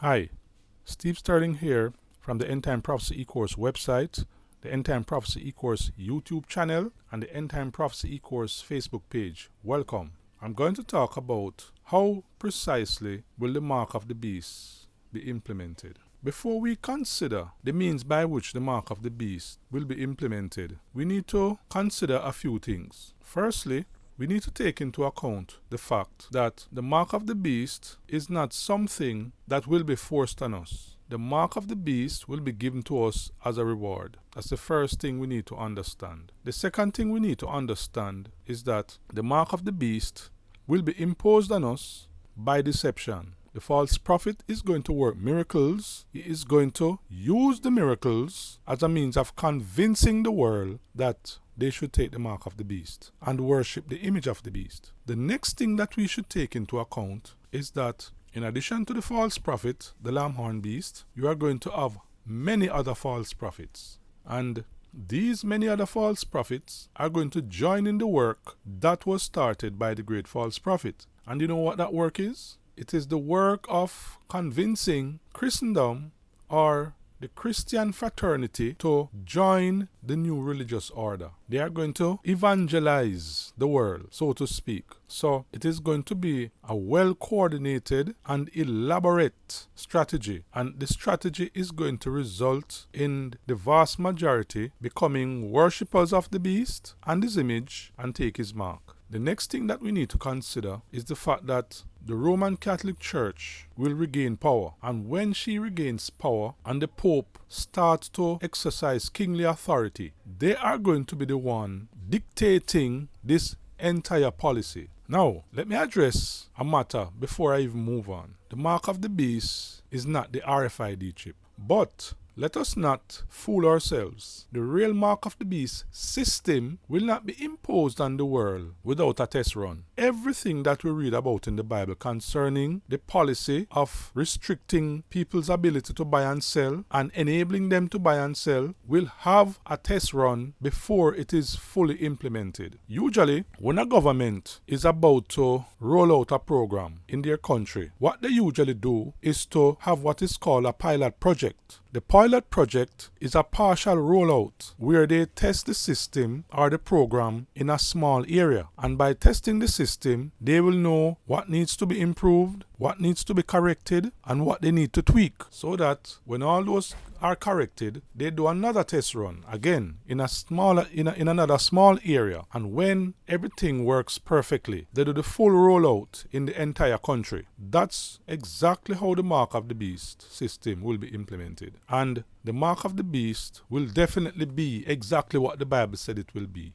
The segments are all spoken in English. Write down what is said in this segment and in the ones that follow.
Hi, Steve Sterling here from the End Time Prophecy eCourse website, the End Time Prophecy eCourse YouTube channel, and the End Time Prophecy eCourse Facebook page. Welcome. I'm going to talk about how precisely will the mark of the beast be implemented. Before we consider the means by which the mark of the beast will be implemented, we need to consider a few things. Firstly, we need to take into account the fact that the mark of the beast is not something that will be forced on us. The mark of the beast will be given to us as a reward. That's the first thing we need to understand. The second thing we need to understand is that the mark of the beast will be imposed on us by deception. The false prophet is going to work miracles. He is going to use the miracles as a means of convincing the world that they should take the mark of the beast and worship the image of the beast. The next thing that we should take into account is that in addition to the false prophet, the lamb-horned beast, you are going to have many other false prophets. And these many other false prophets are going to join in the work that was started by the great false prophet. And you know what that work is? It is the work of convincing Christendom or the Christian fraternity to join the new religious order. They are going to evangelize the world, so to speak. So it is going to be a well-coordinated and elaborate strategy. And the strategy is going to result in the vast majority becoming worshippers of the beast and his image and take his mark. The next thing that we need to consider is the fact that the Roman Catholic Church will regain power. And when she regains power and the Pope starts to exercise kingly authority, they are going to be the one dictating this entire policy. Now, let me address a matter before I even move on. The mark of the beast is not the RFID chip, but let us not fool ourselves. The real mark of the beast system will not be imposed on the world without a test run. Everything that we read about in the Bible concerning the policy of restricting people's ability to buy and sell and enabling them to buy and sell will have a test run before it is fully implemented. Usually, when a government is about to roll out a program in their country, what they usually do is to have what is called a pilot project. The pilot project is a partial rollout where they test the system or the program in a small area. And by testing the system, they will know what needs to be improved, what needs to be corrected, and what they need to tweak. So that when all those are corrected, they do another test run again in another small area. And when everything works perfectly, they do the full rollout in the entire country. That's exactly how the mark of the beast system will be implemented. And the mark of the beast will definitely be exactly what the Bible said it will be.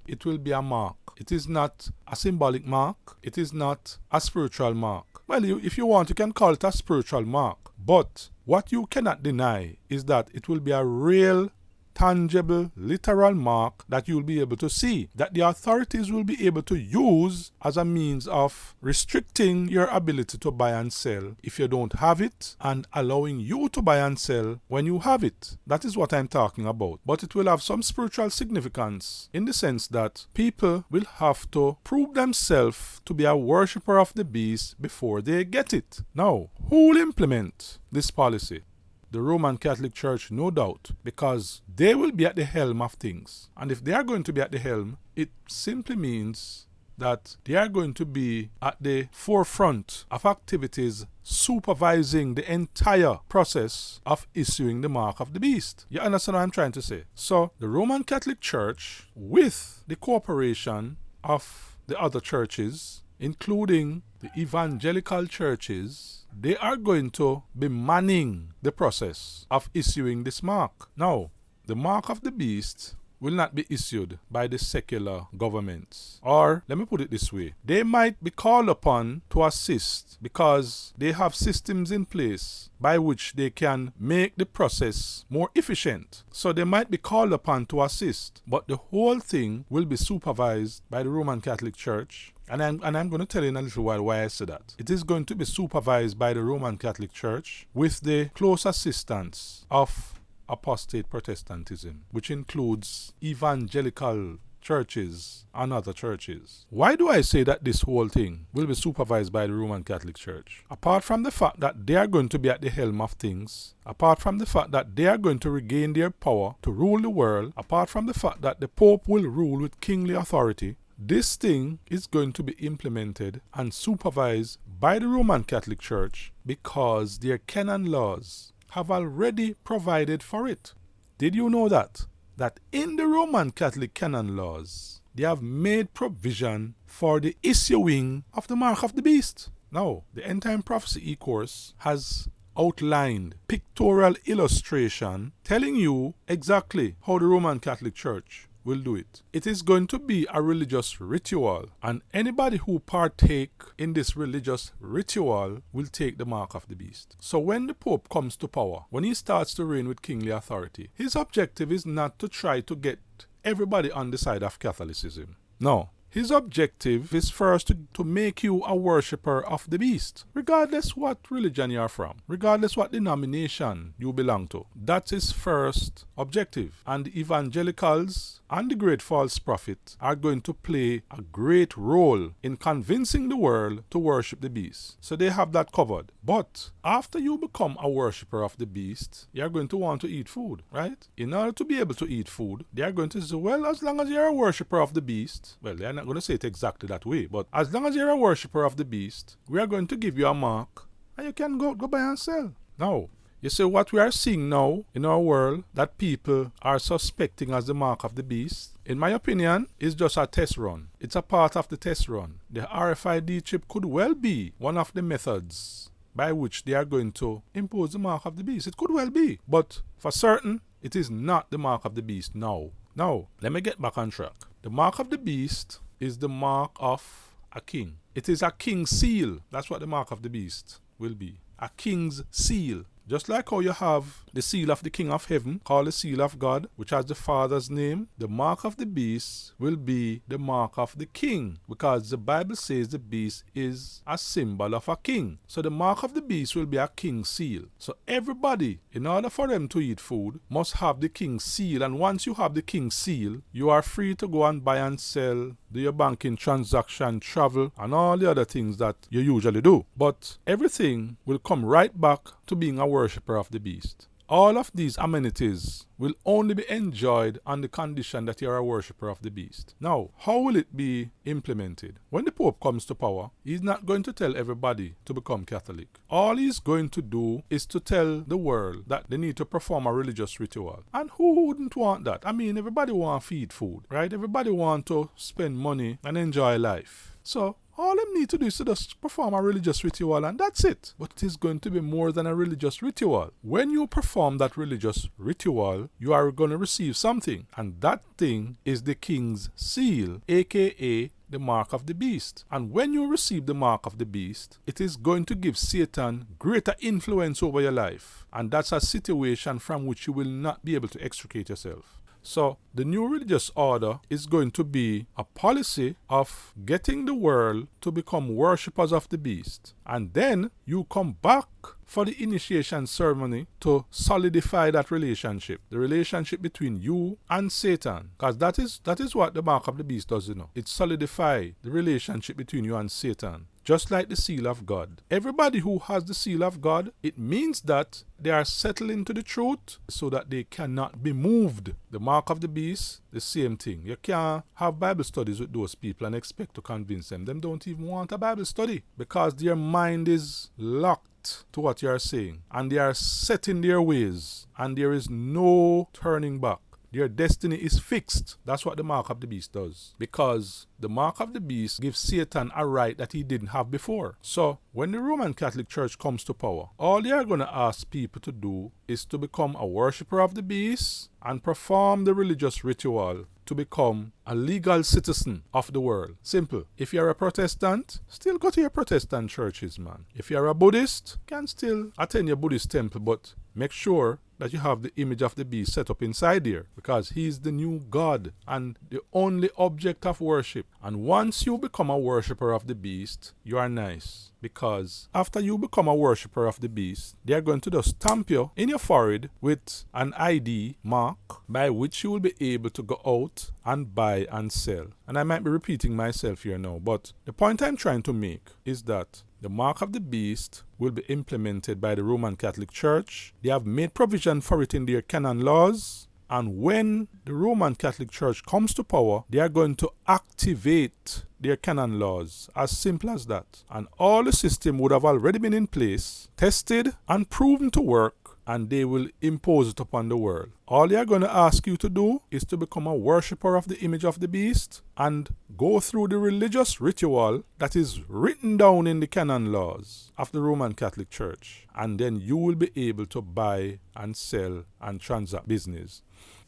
It will be a mark. It is not a symbolic mark. It is not a spiritual mark. Well, if you want, you can call it a spiritual mark. But what you cannot deny is that it will be a real, tangible, literal mark that you will be able to see, that the authorities will be able to use as a means of restricting your ability to buy and sell if you don't have it, and allowing you to buy and sell when you have it. That is what I'm talking about. But it will have some spiritual significance in the sense that people will have to prove themselves to be a worshipper of the beast before they get it. Now, who will implement this policy? The Roman Catholic Church, no doubt, because they will be at the helm of things. And if they are going to be at the helm, it simply means that they are going to be at the forefront of activities supervising the entire process of issuing the mark of the beast. You understand what I'm trying to say? So the Roman Catholic Church, with the cooperation of the other churches, including the evangelical churches, they are going to be manning the process of issuing this mark. Now, the mark of the beast will not be issued by the secular governments. Or, let me put it this way, they might be called upon to assist because they have systems in place by which they can make the process more efficient. So they might be called upon to assist, but the whole thing will be supervised by the Roman Catholic Church. And I'm going to tell you in a little while why I say that. It is going to be supervised by the Roman Catholic Church with the close assistance of apostate Protestantism, which includes evangelical churches and other churches. Why do I say that this whole thing will be supervised by the Roman Catholic Church? Apart from the fact that they are going to be at the helm of things, apart from the fact that they are going to regain their power to rule the world, apart from the fact that the Pope will rule with kingly authority, this thing is going to be implemented and supervised by the Roman Catholic Church because their canon laws have already provided for it. Did you know that? That in the Roman Catholic canon laws, they have made provision for the issuing of the mark of the beast. Now, the End Time Prophecy e-course has outlined pictorial illustration telling you exactly how the Roman Catholic Church will do it. It is going to be a religious ritual, and anybody who partake in this religious ritual will take the mark of the beast. So when the Pope comes to power, when he starts to reign with kingly authority, his objective is not to try to get everybody on the side of Catholicism. No. His objective is first to make you a worshipper of the beast, regardless what religion you are from, regardless what denomination you belong to. That's his first objective. And the evangelicals and the great false prophet are going to play a great role in convincing the world to worship the beast. So they have that covered. But after you become a worshipper of the beast, you are going to want to eat food, right? In order to be able to eat food, they are going to say, well, as long as you're a worshipper of the beast, well, they're not going to say it exactly that way, but as long as you're a worshipper of the beast, we are going to give you a mark and you can go buy and sell. Now, you see what we are seeing now in our world that people are suspecting as the mark of the beast, in my opinion, is just a test run. It's a part of the test run. The RFID chip could well be one of the methods by which they are going to impose the mark of the beast. It could well be, but for certain, it is not the mark of the beast now. Now, let me get back on track. The mark of the beast is the mark of a king. It is a king's seal. That's what the mark of the beast will be. A king's seal. Just like how you have the seal of the King of Heaven, called the seal of God, which has the Father's name, the mark of the beast will be the mark of the king, because the Bible says the beast is a symbol of a king. So the mark of the beast will be a king's seal. So everybody, in order for them to eat food, must have the king's seal. And once you have the king's seal, you are free to go and buy and sell, do your banking transaction, travel, and all the other things that you usually do. But everything will come right back to being a worshipper of the beast. All of these amenities will only be enjoyed on the condition that you are a worshipper of the beast. Now, how will it be implemented? When the Pope comes to power, he's not going to tell everybody to become Catholic. All he's going to do is to tell the world that they need to perform a religious ritual. And who wouldn't want that? I mean, everybody wants to feed food, right? Everybody wants to spend money and enjoy life. So, all them need to do is to just perform a religious ritual and that's it. But it is going to be more than a religious ritual. When you perform that religious ritual, you are going to receive something. And that thing is the king's seal, aka the mark of the beast. And when you receive the mark of the beast, it is going to give Satan greater influence over your life. And that's a situation from which you will not be able to extricate yourself. So, the new religious order is going to be a policy of getting the world to become worshippers of the beast. And then you come back for the initiation ceremony to solidify that relationship. The relationship between you and Satan. Because that is what the mark of the beast does, you know. It solidifies the relationship between you and Satan. Just like the seal of God. Everybody who has the seal of God, it means that they are settled into the truth so that they cannot be moved. The mark of the beast, the same thing. You can't have Bible studies with those people and expect to convince them. Them don't even want a Bible study because their mind is locked to what you are saying. And they are set in their ways. And there is no turning back. Their destiny is fixed. That's what the mark of the beast does. Because the mark of the beast gives Satan a right that he didn't have before. So, when the Roman Catholic Church comes to power, all they are going to ask people to do is to become a worshipper of the beast and perform the religious ritual to become a legal citizen of the world. Simple. If you're a Protestant, still go to your Protestant churches, man. If you're a Buddhist, can still attend your Buddhist temple, but make sure that you have the image of the beast set up inside there, because he's the new God and the only object of worship. And once you become a worshipper of the beast, you are nice. Because after you become a worshipper of the beast, they are going to just stamp you in your forehead with an ID mark by which you will be able to go out and buy and sell. And I might be repeating myself here now, but the point I'm trying to make is that the mark of the beast will be implemented by the Roman Catholic Church. They have made provision for it in their canon laws. And when the Roman Catholic Church comes to power, they are going to activate their canon laws. As simple as that. And all the system would have already been in place, tested and proven to work, and they will impose it upon the world. All they are going to ask you to do is to become a worshipper of the image of the beast and go through the religious ritual that is written down in the canon laws of the Roman Catholic Church. And then you will be able to buy and sell and transact business.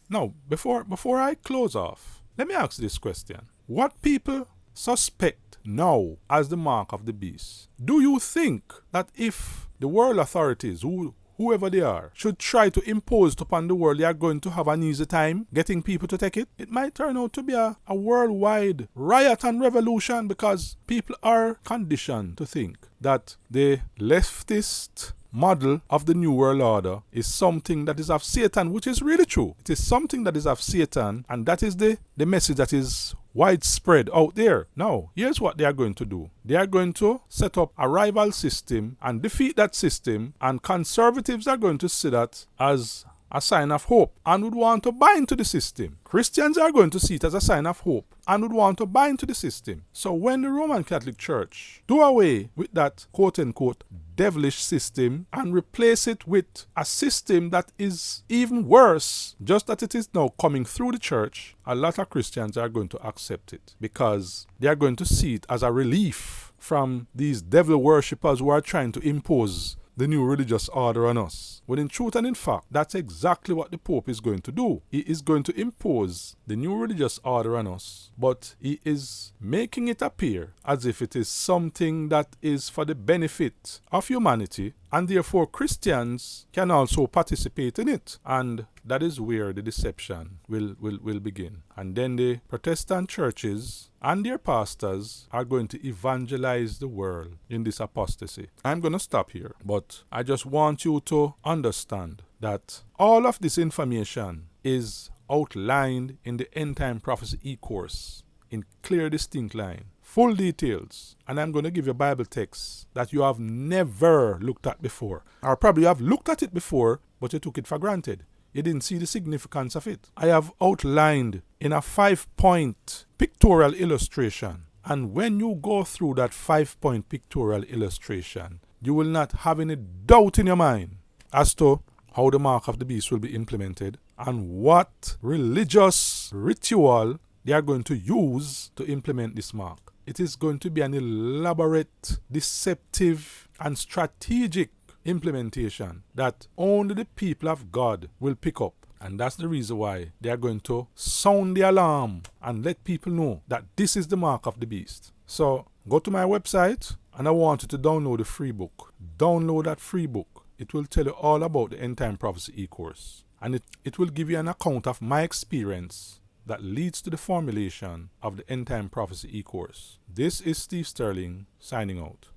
Now, before I close off, let me ask this question. What people suspect now as the mark of the beast? Do you think that if the world authorities, whoever they are, should try to impose it upon the world, they are going to have an easy time getting people to take it? It might turn out to be a worldwide riot and revolution, because people are conditioned to think that the leftist model of the New World Order is something that is of Satan, which is really true. It is something that is of Satan, and that is the message that is widespread out there. Now, here's what they are going to do. They are going to set up a rival system and defeat that system, and conservatives are going to see that as a sign of hope and would want to buy into the system. Christians are going to see it as a sign of hope and would want to buy into the system. So when the Roman Catholic Church do away with that quote-unquote devilish system and replace it with a system that is even worse, just that it is now coming through the church, a lot of Christians are going to accept it, because they are going to see it as a relief from these devil worshippers who are trying to impose the new religious order on us. When in truth and in fact, that's exactly what the Pope is going to do. He is going to impose the new religious order on us, but he is making it appear as if it is something that is for the benefit of humanity, and therefore Christians can also participate in it. And that is where the deception will begin. And then the Protestant churches and their pastors are going to evangelize the world in this apostasy. I'm going to stop here, but I just want you to understand that all of this information is outlined in the End Time Prophecy e-course in clear, distinct line. Full details. And I'm going to give you a Bible text that you have never looked at before. Or probably you have looked at it before, but you took it for granted. You didn't see the significance of it. I have outlined in a 5-point pictorial illustration. And when you go through that 5-point pictorial illustration, you will not have any doubt in your mind as to how the mark of the beast will be implemented and what religious ritual they are going to use to implement this mark. It is going to be an elaborate, deceptive, and strategic implementation that only the people of God will pick up. And that's the reason why they are going to sound the alarm and let people know that this is the mark of the beast. So go to my website, and I want you to download the free book. Download that free book. It will tell you all about the End Time Prophecy e-course. And it will give you an account of my experience that leads to the formulation of the End Time Prophecy e-course. This is Steve Sterling signing out.